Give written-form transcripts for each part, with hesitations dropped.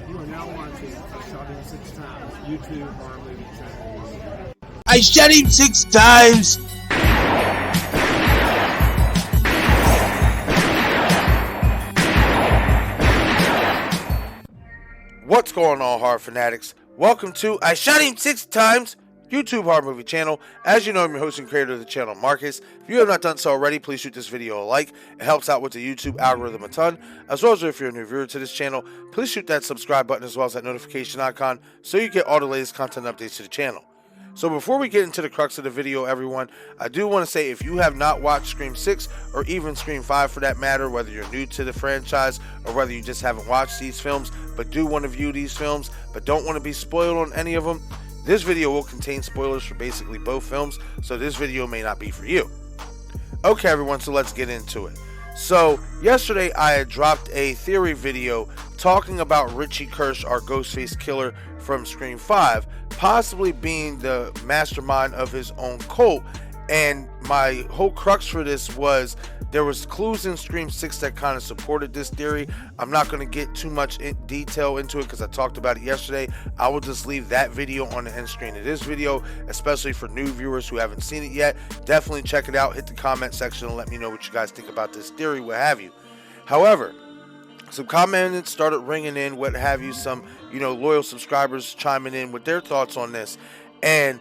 You are now watching I Shot Him 6 Times YouTube horror movie channel. I shot him 6 times! What's going on, horror fanatics? Welcome to I Shot Him 6 Times YouTube horror movie channel. As you know, I'm your host and creator of the channel, Marcus. If you have not done so already, please shoot this video a like. It helps out with the YouTube algorithm a ton. As well as if you're a new viewer to this channel, please shoot that subscribe button as well as that notification icon so you get all the latest content updates to the channel. So before we get into the crux of the video, everyone, I do want to say if you have not watched Scream 6 or even Scream 5 for that matter, whether you're new to the franchise or whether you just haven't watched these films but do want to view these films but don't want to be spoiled on any of them, this video will contain spoilers for basically both films, so this video may not be for you. Okay everyone, so let's get into it. So yesterday I had dropped a theory video talking about Richie Kirsch, our Ghostface killer from Scream 5, possibly being the mastermind of his own cult, and my whole crux for this was there was clues in Scream 6 that kind of supported this theory. I'm not going to get too much detail into it because I talked about it yesterday. I will just leave that video on the end screen of this video, especially for new viewers who haven't seen it yet. Definitely check it out, hit the comment section and let me know what you guys think about this theory, what have you. However, some comments started ringing in, what have you, some loyal subscribers chiming in with their thoughts on this, and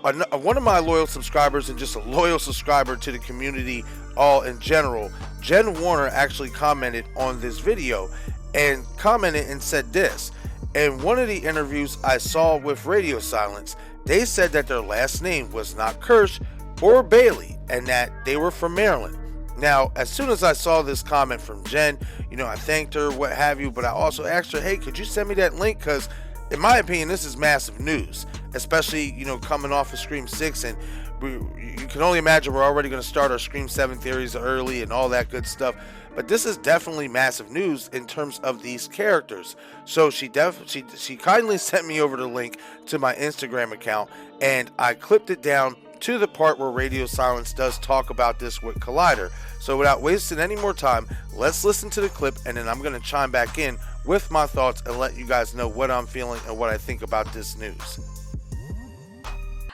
one of my loyal subscribers and just a loyal subscriber to the community all in general, Jen Warner, actually commented on this video and commented and said this: in one of the interviews I saw with Radio Silence, they said that their last name was not Kirsch or Bailey and that they were from Maryland. Now, as soon as I saw this comment from Jen, I thanked her, what have you, but I also asked her, hey, could you send me that link? Because in my opinion, this is massive news, especially, coming off of Scream 6, and you can only imagine we're already going to start our Scream 7 theories early and all that good stuff, but this is definitely massive news in terms of these characters. So she kindly sent me over the link to my Instagram account, and I clipped it down to the part where Radio Silence does talk about this with Collider. So without wasting any more time, let's listen to the clip, and then I'm going to chime back in with my thoughts and let you guys know what I'm feeling and what I think about this news.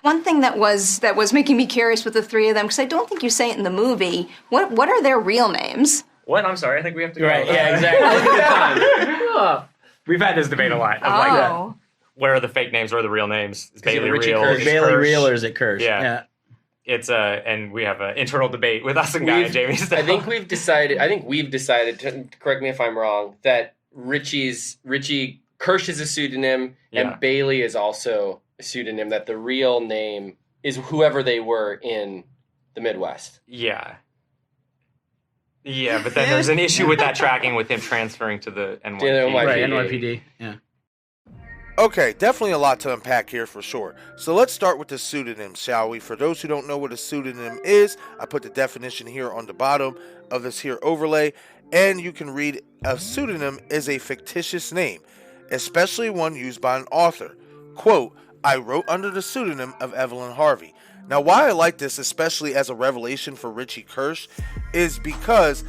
One thing that was making me curious with the three of them, because I don't think you say it in the movie, what are their real names? What? I'm sorry, I think we have to go. Right, yeah, exactly. We've had this debate a lot. Of where are the fake names, where are the real names? Is Bailey real? Is Bailey real or is it Kirsch? Yeah. It's and we have an internal debate with us and Guy and Jamie. So. I think we've decided, correct me if I'm wrong, that Richie Kirsch is a pseudonym and Bailey is also a pseudonym, that the real name is whoever they were in the Midwest. Yeah. Yeah, but then there's an issue with that tracking with him transferring to the NYPD. Right, NYPD, yeah. Okay, definitely a lot to unpack here for sure. So let's start with the pseudonym, shall we? For those who don't know what a pseudonym is, I put the definition here on the bottom of this here overlay, and you can read a pseudonym is a fictitious name, especially one used by an author. Quote, I wrote under the pseudonym of Evelyn Harvey. Now, why I like this, especially as a revelation for Richie Kirsch, is because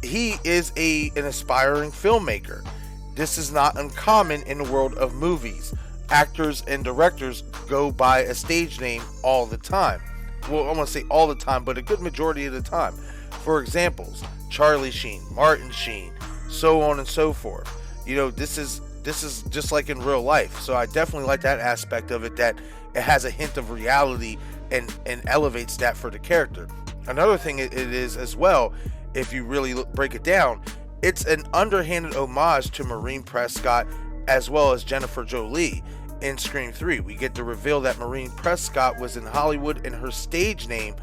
he is an aspiring filmmaker. This is not uncommon in the world of movies. Actors and directors go by a stage name all the time. Well, I want to say all the time, but a good majority of the time. For examples, Charlie Sheen, Martin Sheen, so on and so forth. This is just like in real life. So I definitely like that aspect of it, that it has a hint of reality and elevates that for the character. Another thing it is as well, if you really break it down, it's an underhanded homage to Maureen Prescott as well as Jennifer Jolie in Scream 3. We get the reveal that Maureen Prescott was in Hollywood and her stage name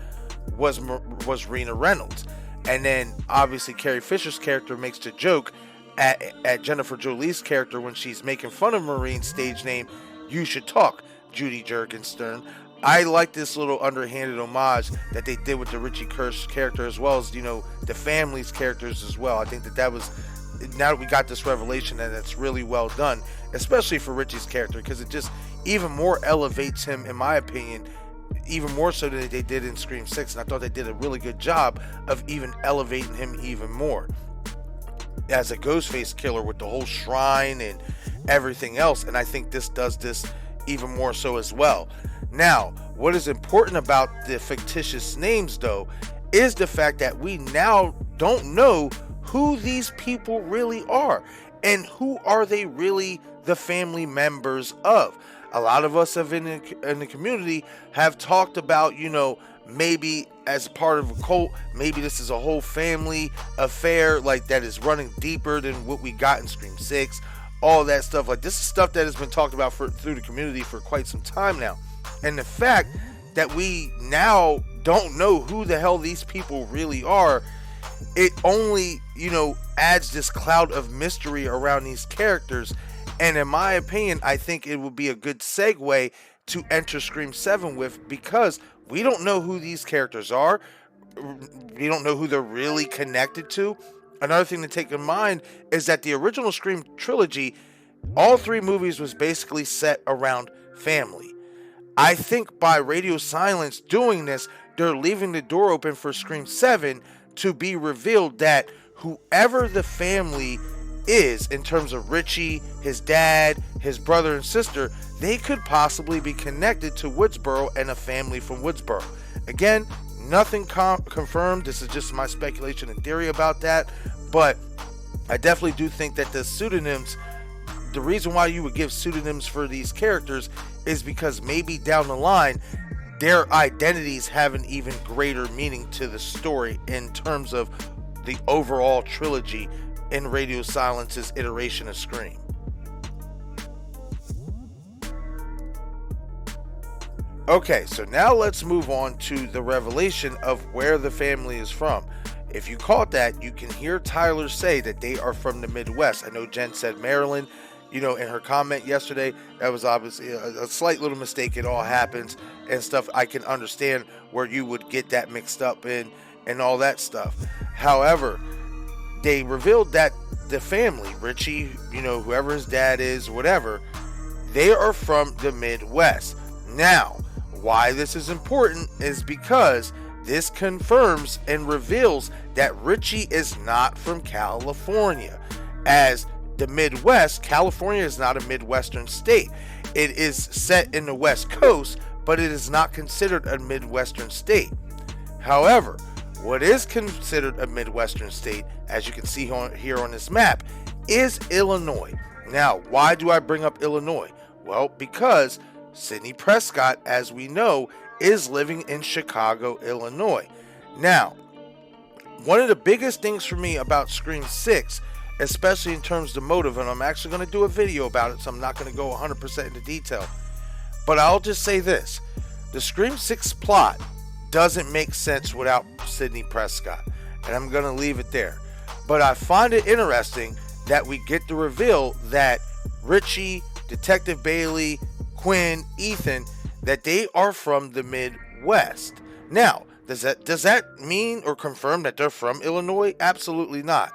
was Rena Reynolds. And then obviously Carrie Fisher's character makes the joke at Jennifer Jolie's character when she's making fun of Maureen's stage name, "You should talk, Judy Jurgenstern." I like this little underhanded homage that they did with the Richie Kirsch character, as well as, the family's characters as well. I think that was, now that we got this revelation, that it's really well done, especially for Richie's character, because it just even more elevates him, in my opinion, even more so than they did in Scream 6. And I thought they did a really good job of even elevating him even more. as a Ghostface killer with the whole shrine and everything else. And I think this does this even more so as well. Now, what is important about the fictitious names, though, is the fact that we now don't know who these people really are and who are they really the family members of. A lot of us in the community have talked about, you know, maybe as part of a cult, maybe this is a whole family affair, like that is running deeper than what we got in Scream 6, all that stuff. Like, this is stuff that has been talked about through the community for quite some time now. And the fact that we now don't know who the hell these people really are, it only, you know, adds this cloud of mystery around these characters. And in my opinion, I think it would be a good segue to enter Scream 7 with, because we don't know who these characters are. We don't know who they're really connected to. Another thing to take in mind is that the original Scream trilogy, all 3 movies was basically set around family. I think by radiosilence doing this, they're leaving the door open for Scream 7 to be revealed that whoever the family is, in terms of Richie, his dad, his brother and sister, they could possibly be connected to Woodsboro and a family from Woodsboro. Again, nothing confirmed. This is just my speculation and theory about that. But I definitely do think that the pseudonyms, the reason why you would give pseudonyms for these characters is because maybe down the line, their identities have an even greater meaning to the story in terms of the overall trilogy in Radiosilence's iteration of Scream. Okay, so now let's move on to the revelation of where the family is from. If you caught that, you can hear Tyler say that they are from the Midwest. I know Jen said Maryland, you know, in her comment yesterday. That was obviously a slight little mistake. It all happens and stuff. I can understand where you would get that mixed up in and all that stuff. However, they revealed that the family, Richie, you know, whoever his dad is, whatever, they are from the Midwest. Now, why this is important is because this confirms and reveals that Richie is not from California. As the Midwest, California is not a Midwestern state. It is set in the West Coast, but it is not considered a Midwestern state. However, what is considered a Midwestern state, as you can see here on this map, is Illinois. Now, why do I bring up Illinois? Well, because Sidney Prescott, as we know, is living in Chicago, Illinois. Now, one of the biggest things for me about Scream 6, especially in terms of the motive, and I'm actually going to do a video about it, so I'm not going to go 100% into detail, but I'll just say this: the Scream 6 plot doesn't make sense without Sidney Prescott, and I'm going to leave it there. But I find it interesting that we get the reveal that Richie, Detective Bailey, Quinn, Ethan, that they are from the Midwest. Now, does that mean or confirm that they're from Illinois? Absolutely not.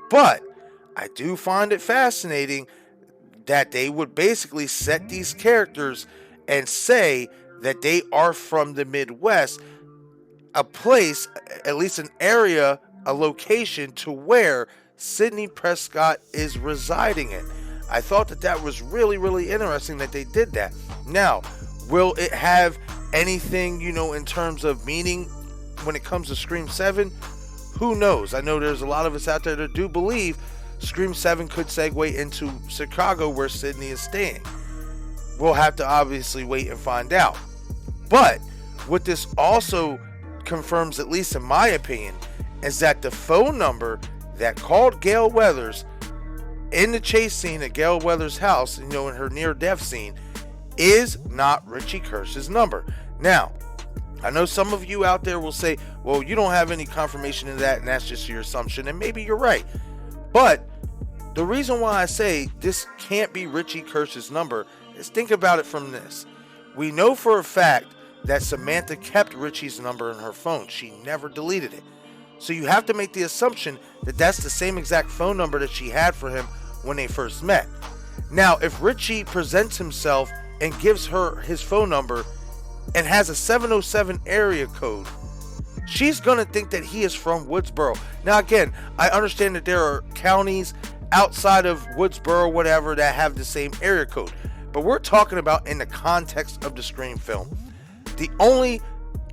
But I do find it fascinating that they would basically set these characters and say that they are from the Midwest, a place, at least an area, a location to where Sidney Prescott is residing in. I thought that was really, really interesting that they did that. Now, will it have anything, you know, in terms of meaning when it comes to Scream 7? Who knows? I know there's a lot of us out there that do believe Scream 7 could segue into Chicago, where Sidney is staying. We'll have to obviously wait and find out. But what this also confirms, at least in my opinion, is that the phone number that called Gail Weathers in the chase scene at Gail Weathers' house, you know, in her near-death scene, is not Richie Kirsch's number. Now, I know some of you out there will say, well, you don't have any confirmation of that, and that's just your assumption, and maybe you're right. But the reason why I say this can't be Richie Kirsch's number is, think about it from this. We know for a fact that Samantha kept Richie's number in her phone. She never deleted it. So you have to make the assumption that that's the same exact phone number that she had for him when they first met. Now, if Richie presents himself and gives her his phone number and has a 707 area code, she's going to think that he is from Woodsboro. Now, again, I understand that there are counties outside of Woodsboro, whatever, that have the same area code. But we're talking about in the context of the Scream film. The only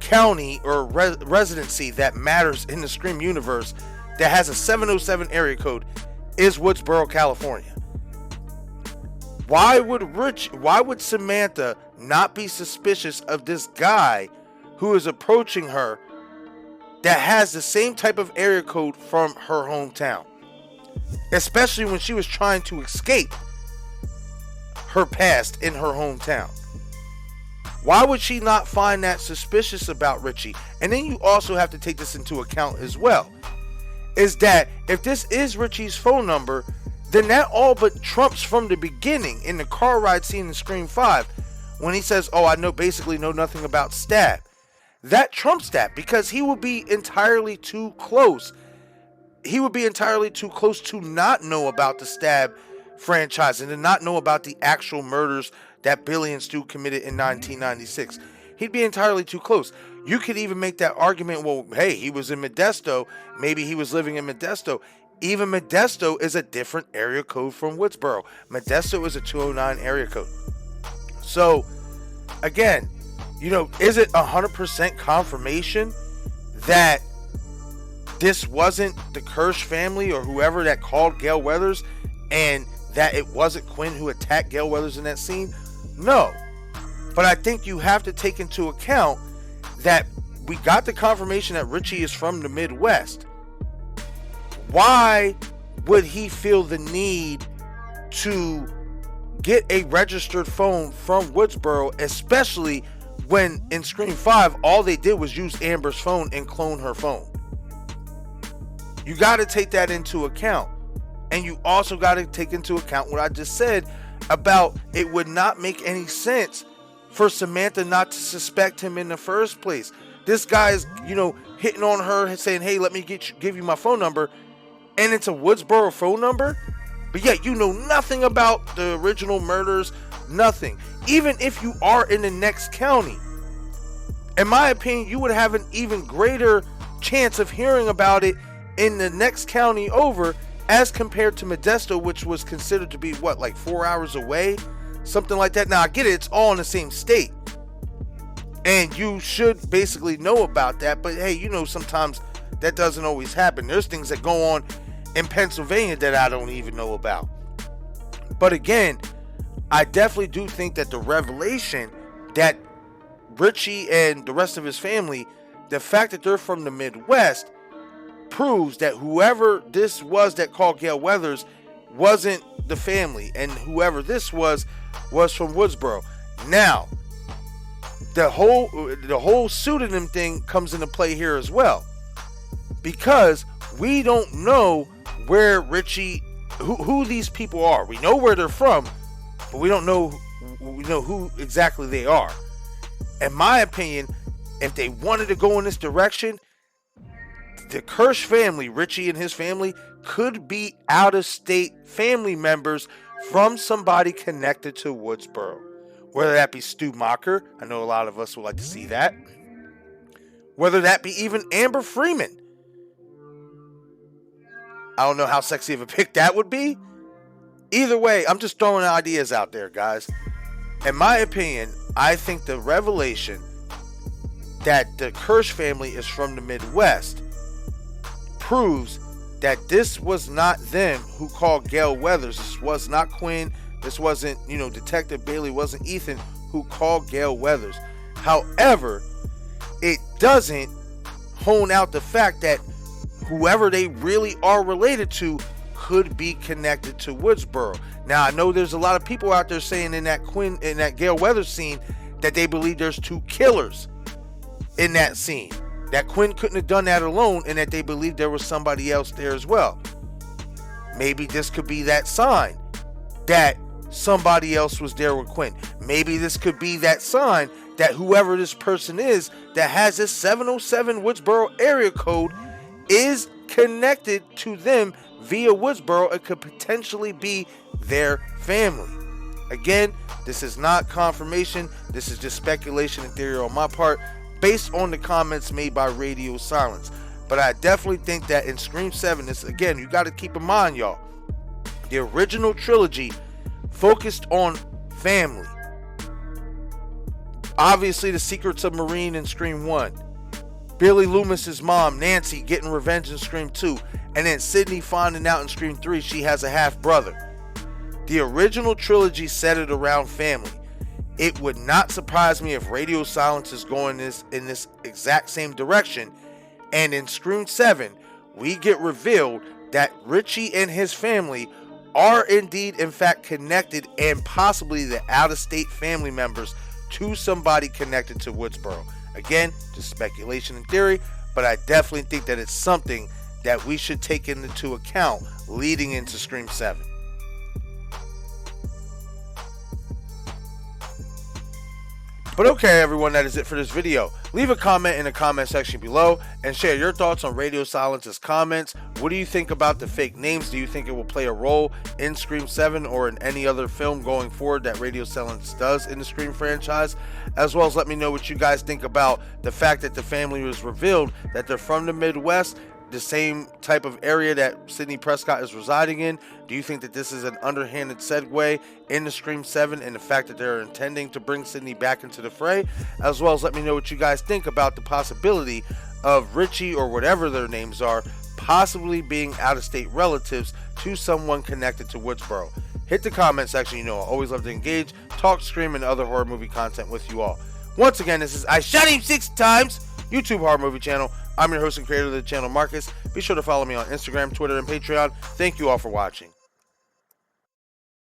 county or residency that matters in the Scream universe that has a 707 area code is Woodsboro, California. Why would Samantha not be suspicious of this guy who is approaching her that has the same type of area code from her hometown? Especially when she was trying to escape her past in her hometown. Why would she not find that suspicious about Richie? And then you also have to take this into account as well. Is that if this is Richie's phone number, then that all but trumps from the beginning in the car ride scene in Scream 5 when he says, oh, I basically know nothing about Stab. That trumps that because he would be entirely too close. He would be entirely too close to not know about the Stab franchise and to not know about the actual murders that Billy and Stu committed in 1996. He'd be entirely too close. You could even make that argument, well, hey, he was in Modesto. Maybe he was living in Modesto. Even Modesto is a different area code from Woodsboro. Modesto is a 209 area code. So, again, is it 100% confirmation that this wasn't the Kirsch family or whoever that called Gale Weathers and that it wasn't Quinn who attacked Gale Weathers in that scene? No. But I think you have to take into account that we got the confirmation that Richie is from the Midwest. Why would he feel the need to get a registered phone from Woodsboro, especially when in Scream 5 all they did was use Amber's phone and clone her phone? You got to take that into account. And you also got to take into account what I just said about it would not make any sense for Samantha not to suspect him in the first place. This guy is, hitting on her saying, hey, let me give you my phone number. And it's a Woodsboro phone number. But yet you know nothing about the original murders, nothing. Even if you are in the next county, in my opinion, you would have an even greater chance of hearing about it in the next county over as compared to Modesto, which was considered to be, 4 hours away? Something like that. Now, I get it. It's all in the same state. And you should basically know about that. But, hey, sometimes that doesn't always happen. There's things that go on in Pennsylvania that I don't even know about. But, again, I definitely do think that the revelation that Richie and the rest of his family, the fact that they're from the Midwest, proves that whoever this was that called Gale Weathers wasn't the family, and whoever this was from Woodsboro. Now, the whole pseudonym thing comes into play here as well, because we don't know where Richie, who these people are. We know where they're from, but we don't know who exactly they are. In my opinion, if they wanted to go in this direction, the Kirsch family, Richie and his family, could be out-of-state family members from somebody connected to Woodsboro. Whether that be Stu Macher, I know a lot of us would like to see that. Whether that be even Amber Freeman. I don't know how sexy of a pick that would be. Either way, I'm just throwing ideas out there, guys. In my opinion, I think the revelation that the Kirsch family is from the Midwest proves that this was not them who called Gale Weathers. This was not Quinn. This wasn't, Detective Bailey, wasn't Ethan who called Gale Weathers. However, it doesn't hone out the fact that whoever they really are related to could be connected to Woodsboro. Now, I know there's a lot of people out there saying in that Gale Weathers scene that they believe there's two killers in that scene. That Quinn couldn't have done that alone, and that they believe there was somebody else there as well. Maybe this could be that sign that somebody else was there with Quinn. Maybe this could be that sign that whoever this person is that has this 707 Woodsboro area code is connected to them via Woodsboro. It could potentially be their family. Again, this is not confirmation. This is just speculation and theory on my part. based on the comments made by Radio Silence. But I definitely think that in Scream 7, this, again, you got to keep in mind, y'all, the original trilogy focused on family. Obviously, the secret submarine in Scream 1. Billy Loomis's mom, Nancy, getting revenge in Scream 2. And then Sydney finding out in Scream 3 she has a half-brother. The original trilogy centered around family. It would not surprise me if Radio Silence is going in this exact same direction. And in Scream 7, we get revealed that Richie and his family are indeed, in fact, connected and possibly the out-of-state family members to somebody connected to Woodsboro. Again, just speculation and theory, but I definitely think that it's something that we should take into account leading into Scream 7. But okay, everyone, that is it for this video. Leave a comment in the comment section below and share your thoughts on Radio Silence's comments. What do you think about the fake names? Do you think it will play a role in Scream 7 or in any other film going forward that Radio Silence does in the Scream franchise? As well as let me know what you guys think about the fact that the family was revealed that they're from the Midwest, the same type of area that Sidney Prescott is residing in. Do you think that this is an underhanded segue into Scream 7 and the fact that they're intending to bring Sidney back into the fray? As well as let me know what you guys think about the possibility of Richie or whatever their names are possibly being out-of-state relatives to someone connected to Woodsboro. Hit the comment section. You know I always love to engage, talk, Scream, and other horror movie content with you all. Once again, this is I Shot Him 6 Times, YouTube horror movie channel. I'm your host and creator of the channel, Marcus. Be sure to follow me on Instagram, Twitter, and Patreon. Thank you all for watching.